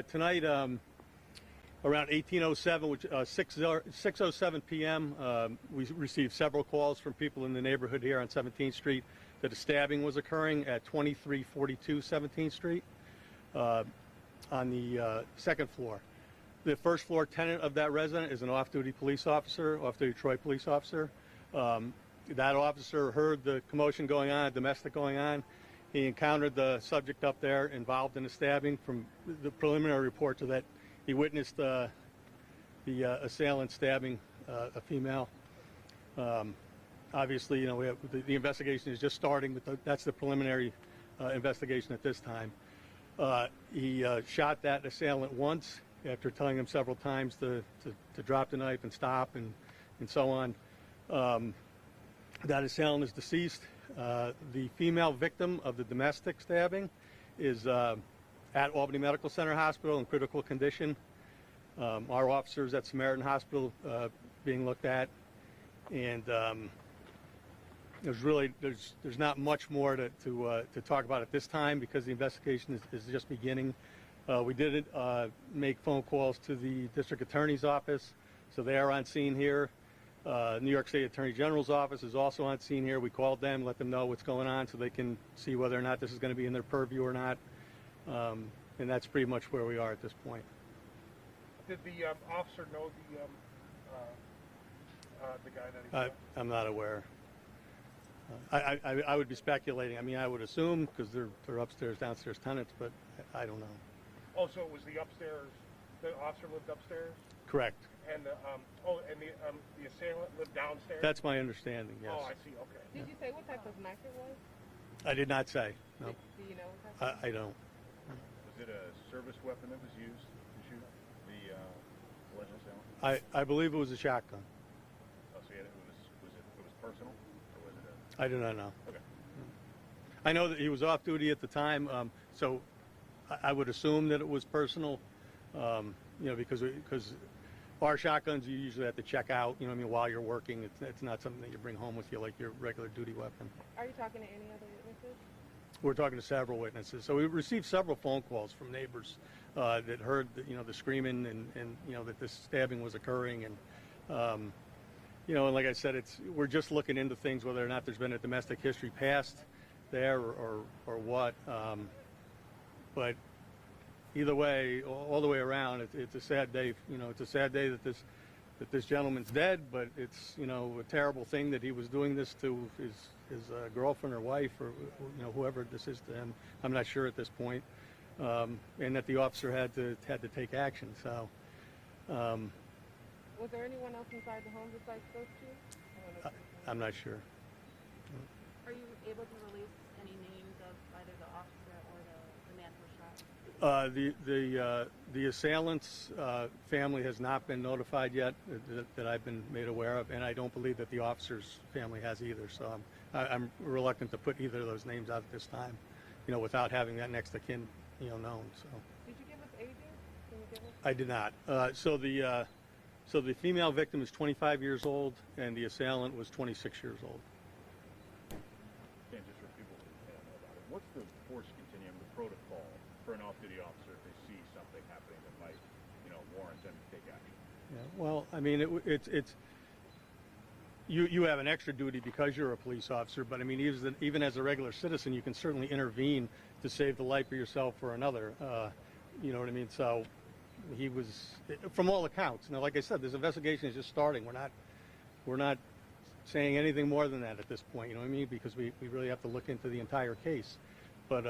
Tonight, around 18:07, which 6:07 p.m., we received several calls from people in the neighborhood here on 17th Street that a stabbing was occurring at 2342 17th Street on the second floor. The first floor tenant of that resident is an off-duty police officer, off-duty Troy police officer. That officer heard the commotion going on, domestic going on. He encountered the subject up there involved in a stabbing. From the preliminary reports that he witnessed the assailant stabbing a female. Obviously, you know, we have, the investigation is just starting, but that's the preliminary investigation at this time. He shot that assailant once after telling him several times to drop the knife and stop and so on. That assailant is deceased. The female victim of the domestic stabbing is at Albany Medical Center Hospital in critical condition. Our officers at Samaritan Hospital being looked at, and there's not much more to talk about at this time because the investigation is just beginning. We did make phone calls to the district attorney's office, so they are on scene here. New York State Attorney General's office is also on scene here. We called them, let them know what's going on so they can see whether or not this is going to be in their purview or not. And that's pretty much where we are at this point. Did the officer know the guy that he shot? I'm not aware. I would be speculating. I mean, I would assume because they're upstairs, downstairs tenants, but I don't know. Oh, so it was the upstairs, the officer lived upstairs? Correct. And the assailant lived downstairs? That's my understanding, yes. Oh, I see, okay. Did you say what type of knife it was? I did not say, no. Do you know what type? I don't. Was it a service weapon that was used to shoot the alleged assailant? I believe it was a shotgun. Oh, so it was personal, or was it I do not know. Okay. I know that he was off duty at the time, so I would assume that it was personal, you know, because our shotguns you usually have to check out, you know what I mean, while you're working. It's not something that you bring home with you like your regular duty weapon. Are you talking to any other witnesses? We're talking to several witnesses. So we received several phone calls from neighbors that heard, the screaming and you know, that this stabbing was occurring. And, you know, and like I said, we're just looking into things, whether or not there's been a domestic history past there or what. But either way, all the way around, it's a sad day. You know, it's a sad day that this gentleman's dead, but it's, you know, a terrible thing that he was doing this to his girlfriend or wife or, you know, whoever this is to him. I'm not sure at this point, and that the officer had to take action. So. Was there anyone else inside the home besides those two? I'm not sure. Are you able to release any names of either the officer or the man who was shot? The assailant's family has not been notified yet that I've been made aware of, and I don't believe that the officer's family has either. So I'm reluctant to put either of those names out at this time, you know, without having that next of kin, you know, known. So. Did you give us ages? Can you give us? I did not. So the female victim is 25 years old, and the assailant was 26 years old. And just for people who don't know about it, what's the force continuum, the protocol for an off-duty officer if they see something happening that might, you know, warrant them to take action? Yeah, well, I mean, it's you have an extra duty because you're a police officer, but I mean, even as a regular citizen, you can certainly intervene to save the life of yourself or another. You know what I mean? So he was, from all accounts. Now, like I said, this investigation is just starting. We're not saying anything more than that at this point. You know what I mean? Because we really have to look into the entire case. But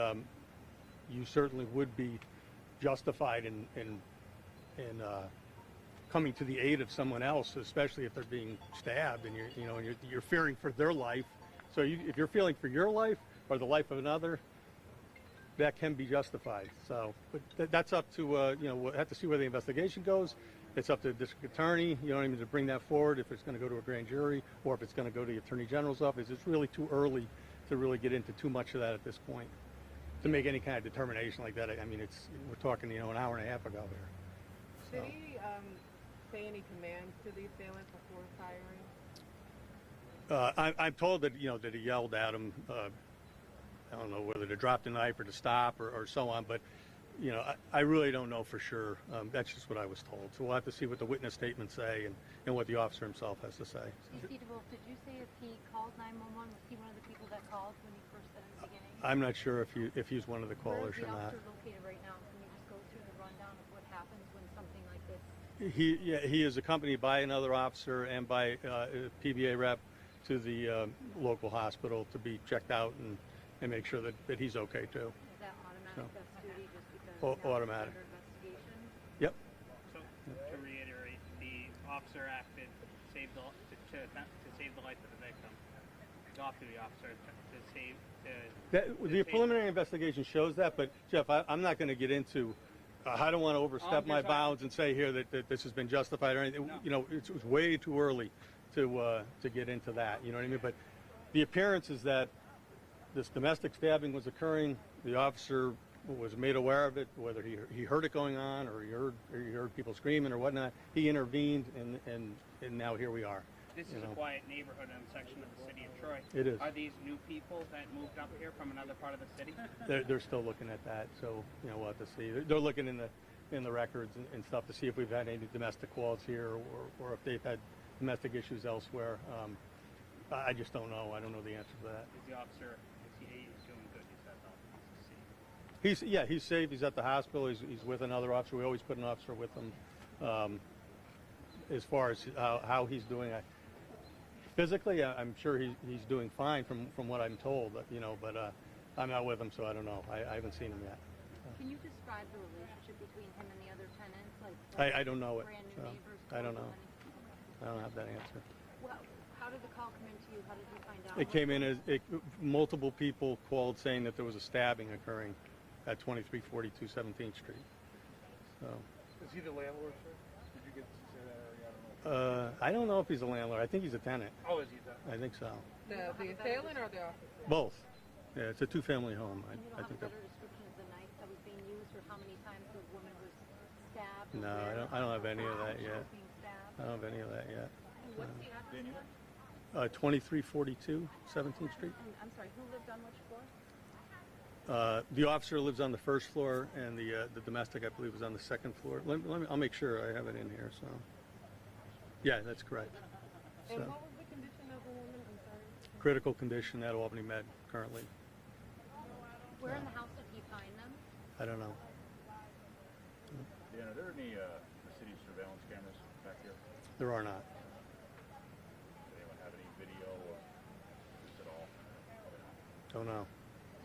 you certainly would be justified in coming to the aid of someone else, especially if they're being stabbed and you're fearing for their life. So if you're feeling for your life or the life of another, that can be justified. So, but that's up to we'll have to see where the investigation goes. It's up to the district attorney, you know what I mean, to bring that forward if it's going to go to a grand jury or if it's going to go to the attorney general's office. It's really too early to really get into too much of that at this point to make any kind of determination like that. I mean, we're talking, you know, an hour and a half ago there. So. Did he say any commands to the assailant before firing? I'm told that, you know, that he yelled at him. I don't know whether to drop the knife or to stop or so on, but you know, I really don't know for sure. That's just what I was told. So we'll have to see what the witness statements say and what the officer himself has to say. DC DeWolf, did you say if he called 911? Was he one of the people that called when you first said in the beginning? I'm not sure if he's one of the callers Where is or the not. officer located right now? Can you just go through the rundown of what happens when something like this? He is accompanied by another officer and by a PBA rep to the local hospital to be checked out and make sure that he's okay too. Is that automatic So. best duty just because now it's Automatic. under investigation? Yep. So, to reiterate, the officer acted to save the life of the victim. The off-duty officer to save The preliminary investigation shows that, but Jeff, I'm not going to get into. I don't want to overstep my bounds and say here that this has been justified or anything. No. You know, it was way too early to get into that. You know what I mean? But the appearance is that this domestic stabbing was occurring. The officer was made aware of it, whether he heard it going on or he heard people screaming or whatnot. He intervened, and now here we are. This is a quiet neighborhood and section of the city of Troy. It is. Are these new people that moved up here from another part of the city? They're still looking at that, so you know we'll have to see. They're looking in the records and stuff to see if we've had any domestic calls here or if they've had domestic issues elsewhere. I just don't know. I don't know the answer to that. Is the officer, is he doing good? He said, no, he's safe. He's safe. He's at the hospital. He's with another officer. We always put an officer with him. As far as how he's doing, physically, I'm sure he's doing fine from what I'm told. You know, but I'm not with him, so I don't know. I haven't seen him yet. Can you describe the relationship between him and the other tenants? Like I don't know it. brand new So neighbors? I don't know. Okay. I don't have that answer. Well, how did the call come in to you? How did you find out? It came in as multiple people called saying that there was a stabbing occurring at 2342 17th Street. So Is he the landlord, sir? Did you get to say that already? I don't know. I don't know if he's a landlord. I think he's a tenant. Oh, is he that? I think so. The assailant or the officer? Both. Yeah, it's a two-family home. And you I don't think have a that. better description of the knife that was being used or how many times the woman was stabbed? or No, where I don't have any of that she yet. was being stabbed? I don't have any of that yet. And what's the address? Daniel? 2342 17th Street. And I'm sorry, who lived on which floor? The officer lives on the first floor, and the domestic, I believe, is on the second floor. I'll make sure I have it in here. So, yeah, that's correct. And So, what was the condition of the woman? I'm sorry. critical condition at Albany Med currently. Where in the house did he find them? I don't know. Dan, are there any city surveillance cameras back here? There are not. Does anyone have any video of this at all? Don't know.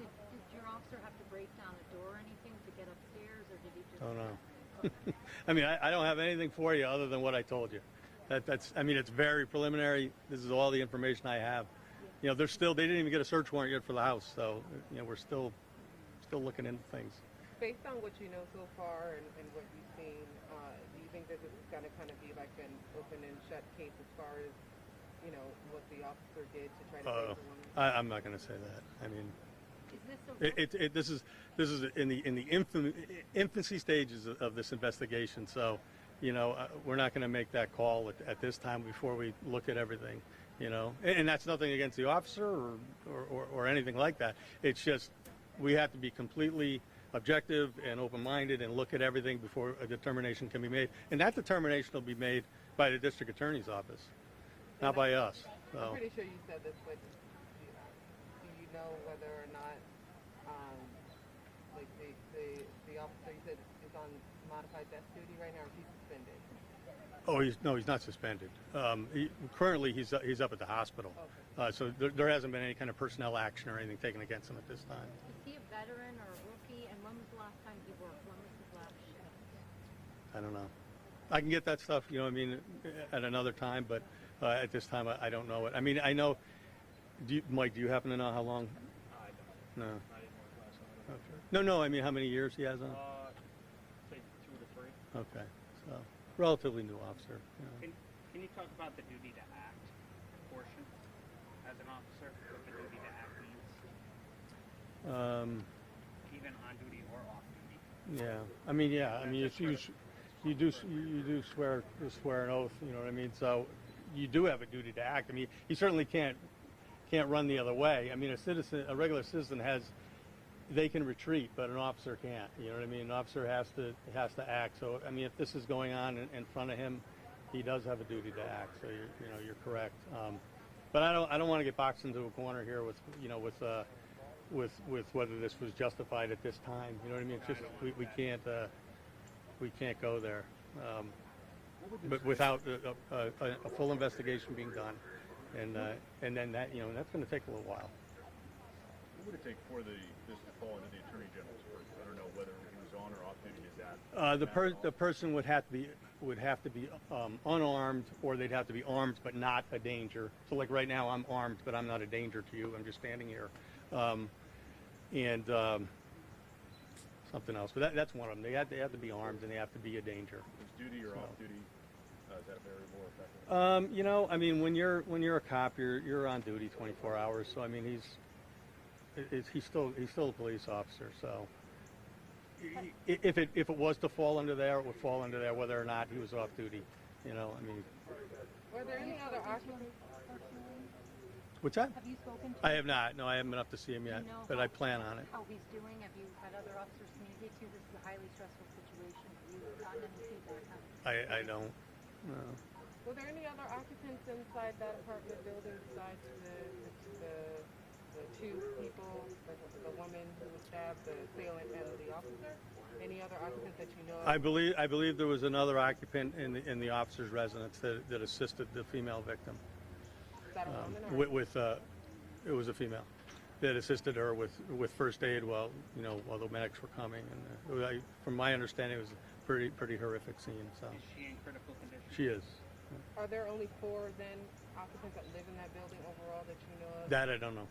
Did your officer have to break down a door or anything to get upstairs, or did he just? Don't know. I mean, I don't have anything for you other than what I told you. That's. I mean, it's very preliminary. This is all the information I have. You know, they didn't even get a search warrant yet for the house, so you know, we're still looking into things. Based on what you know so far and what you've seen, do you think that this is going to kind of be like an open and shut case as far as, you know, what the officer did to try to save the woman? I'm not going to say that. I mean, Is this a this is in the infancy stages of this investigation. So, you know, we're not going to make that call at this time before we look at everything. You know, and that's nothing against the officer or anything like that. It's just we have to be completely objective and open-minded and look at everything before a determination can be made. And that determination will be made by the district attorney's office, not by us. So. I'm pretty sure you said this, but do you know whether or not, like the officer you said is on modified desk duty right now, or is he suspended? Oh, he's not suspended. Currently, he's up at the hospital. Okay. So there hasn't been any kind of personnel action or anything taken against him at this time. Is he a veteran or a rookie? And when was the last time he worked? When was his last shift? I don't know. I can get that stuff, you know, I mean, at another time, but at this time, I don't know it. I mean, I know. Mike, do you happen to know how long? I don't. No. I didn't work last summer. Okay. No. I mean, how many years he has on? Say 2 to 3. Okay. So relatively new officer. You know. Can you talk about the duty to act portion as an officer? What the duty to act means, even on duty or off duty. Yeah. I mean, yeah. I mean, you do swear an oath. You know what I mean? So you do have a duty to act. I mean, you certainly can't run the other way. I mean, a regular citizen has they can retreat, but an officer can't. You know what I mean? An officer has to act. So I mean, if this is going on in front of him, he does have a duty to act. So you're correct. But I don't want to get boxed into a corner here with whether this was justified at this time. You know what I mean? It's just we can't go there. But without a full investigation being done, and then that that's going to take a little while. What would it take for this to fall into the Attorney General's purview? I don't know whether he was on or off duty. Is that The person would have to be unarmed, or they'd have to be armed but not a danger. So like right now, I'm armed but I'm not a danger to you. I'm just standing here, and something else. But that's one of them. They have to be armed and they have to be a danger. Is duty or off duty? Is that a variable or effective? I mean, when you're a cop, you're on duty 24 hours. So I mean, he's still a police officer. So if it was to fall under there, it would fall under there, whether or not he was off duty. I mean. Were there any other occupants? What's that? Have you spoken to I have not. No, I haven't been up to see him yet, but I plan on it. how he's doing? Have you had other officers communicate to you? This is a highly stressful situation. Have you gotten any feedback? I don't. No. Were there any other occupants inside that apartment building besides the two people, the woman who was stabbed, the assailant, and the officer? Any other occupants that you know of? I believe there was another occupant in the officer's residence that assisted the female victim. Is that a woman or? It was a female that assisted her with first aid while the medics were coming. And from my understanding, it was a pretty horrific scene. So Is she in critical condition? she is. Are there only 4 then occupants that live in that building overall that you know of? That I don't know.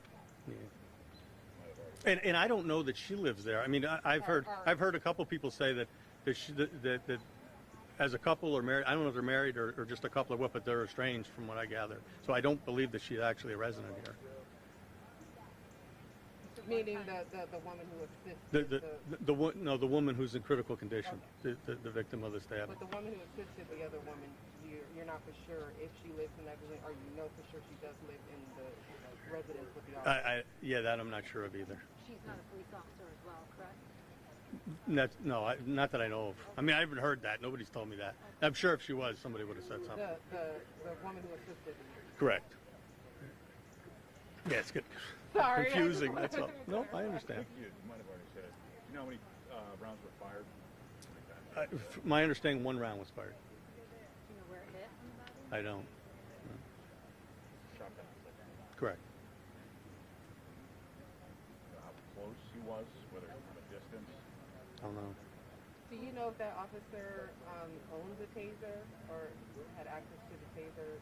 Yeah. And I don't know that she lives there. I mean, I've heard a couple people say that as a couple or married. I don't know if they're married or just a couple or what, but they're estranged from what I gather. So I don't believe that she's actually a resident here. Meaning the woman who assisted the woman who's in critical condition, the victim of the stabbing. But the woman who assisted the other woman, you're not for sure if she lives in that building, or you know for sure she does live in the residence with the officer. Yeah, that I'm not sure of either. She's not a police officer as well, correct? Not that I know of. I mean, I haven't heard that. Nobody's told me that. I'm sure if she was, somebody would have said something. The woman who assisted. Correct. Yeah, it's good. Sorry. Confusing. That's all. No, I understand. You might have already said it. Do you know how many rounds were fired? My understanding, 1 round was fired. Do you know where it hit on the body? I don't. Shotgun. Correct. How close he was, whether from a distance. I don't know. Do you know if that officer owns a taser or had access to the taser?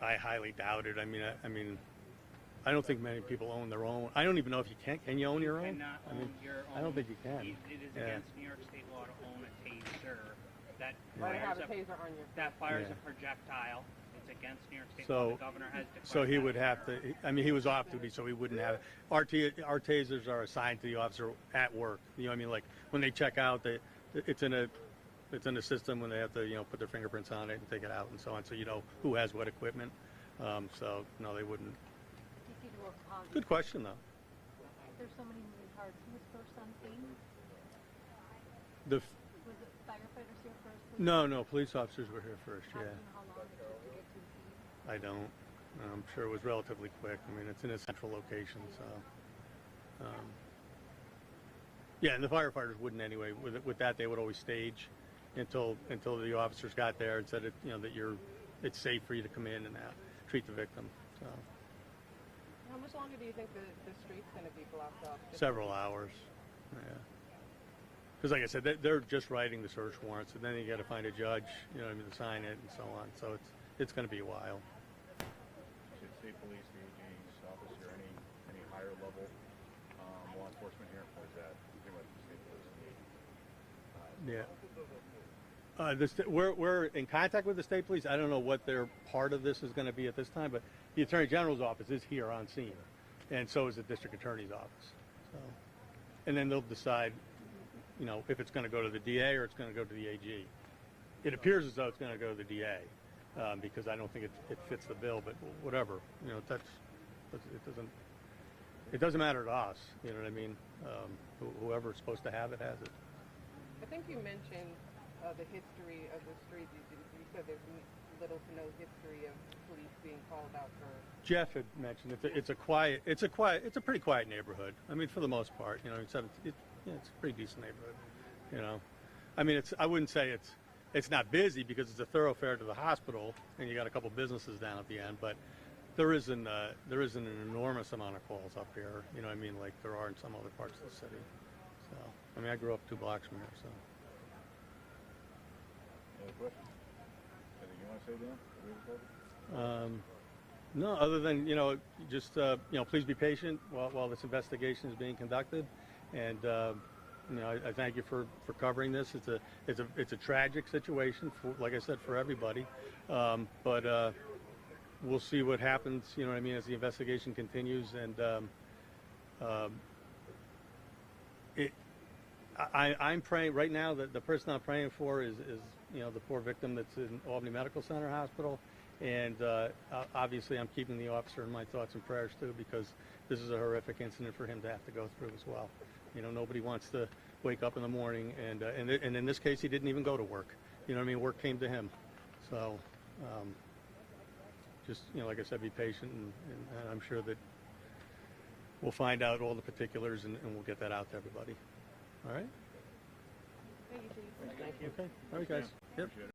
I highly doubt it. I mean, I don't think many people own their own. I don't even know if you can. Can you own your own? Cannot own your own. I don't think you can. It is against New York State law to own a taser. That Or to have fires a taser on your. that fires Yeah. a projectile. It's against New York State So- law. The governor has declared So he that would a have terror. to. I mean, he was off duty, so he wouldn't have. Our tasers are assigned to the officer at work. You know what I mean? Like when they check out, it's in a system when they have to put their fingerprints on it and take it out and so on. So you know who has what equipment. So no, they wouldn't. Do you see the work positive? Good question though. There's so many moving parts. Who was first on scene? The Was it firefighters here first? no, police officers were here first. How, Yeah, do you know how long it took to get to the scene? I don't. I'm sure it was relatively quick. I mean, it's in a central location, so. Yeah, and the firefighters wouldn't anyway. With that, they would always stage until the officers got there and said that it's safe for you to come in and treat the victim. So How much longer do you think the street's going to be blocked off? several hours. Yeah. Because like I said, they're just writing the search warrants, and then you got to find a judge, to sign it and so on. So it's going to be a while. Should state police, the AG's office, or any higher level law enforcement here, or is that pretty much the state police and the AG? Yeah. We're in contact with the state police. I don't know what their part of this is going to be at this time, but the Attorney General's office is here on scene, and so is the District Attorney's office. So, and then they'll decide, if it's going to go to the DA or it's going to go to the AG. It appears as though it's going to go to the DA because I don't think it fits the bill, but whatever. It doesn't matter to us. You know what I mean? Whoever's supposed to have it has it. I think you mentioned the history of the street. You said there's little to no history of police being called out for. Jeff had mentioned it's a pretty quiet neighborhood. I mean, for the most part, you know, it's a pretty decent neighborhood. You know, I mean, I wouldn't say it's not busy because it's a thoroughfare to the hospital, and you got a couple businesses down at the end, but there isn't an enormous amount of calls up here. You know what I mean? Like there are in some other parts of the city. So, I mean, I grew up 2 blocks from here, so. Any other questions? Anything you want to say, Dan? No, other than, you know, just, you know, please be patient while this investigation is being conducted. And, you know, I thank you for covering this. It's a tragic situation, like I said, for everybody. But we'll see what happens, you know what I mean, as the investigation continues. And I'm praying right now that the person I'm praying for is, you know, the poor victim that's in Albany Medical Center Hospital. And obviously I'm keeping the officer in my thoughts and prayers too, because this is a horrific incident for him to have to go through as well. You know, nobody wants to wake up in the morning and in this case he didn't even go to work. You know what I mean? Work came to him. So just, you know, like I said, be patient and I'm sure that we'll find out all the particulars and we'll get that out to everybody. All right? Thank you, Chief. Thank you. Okay. All right, guys. Yep. Appreciate it.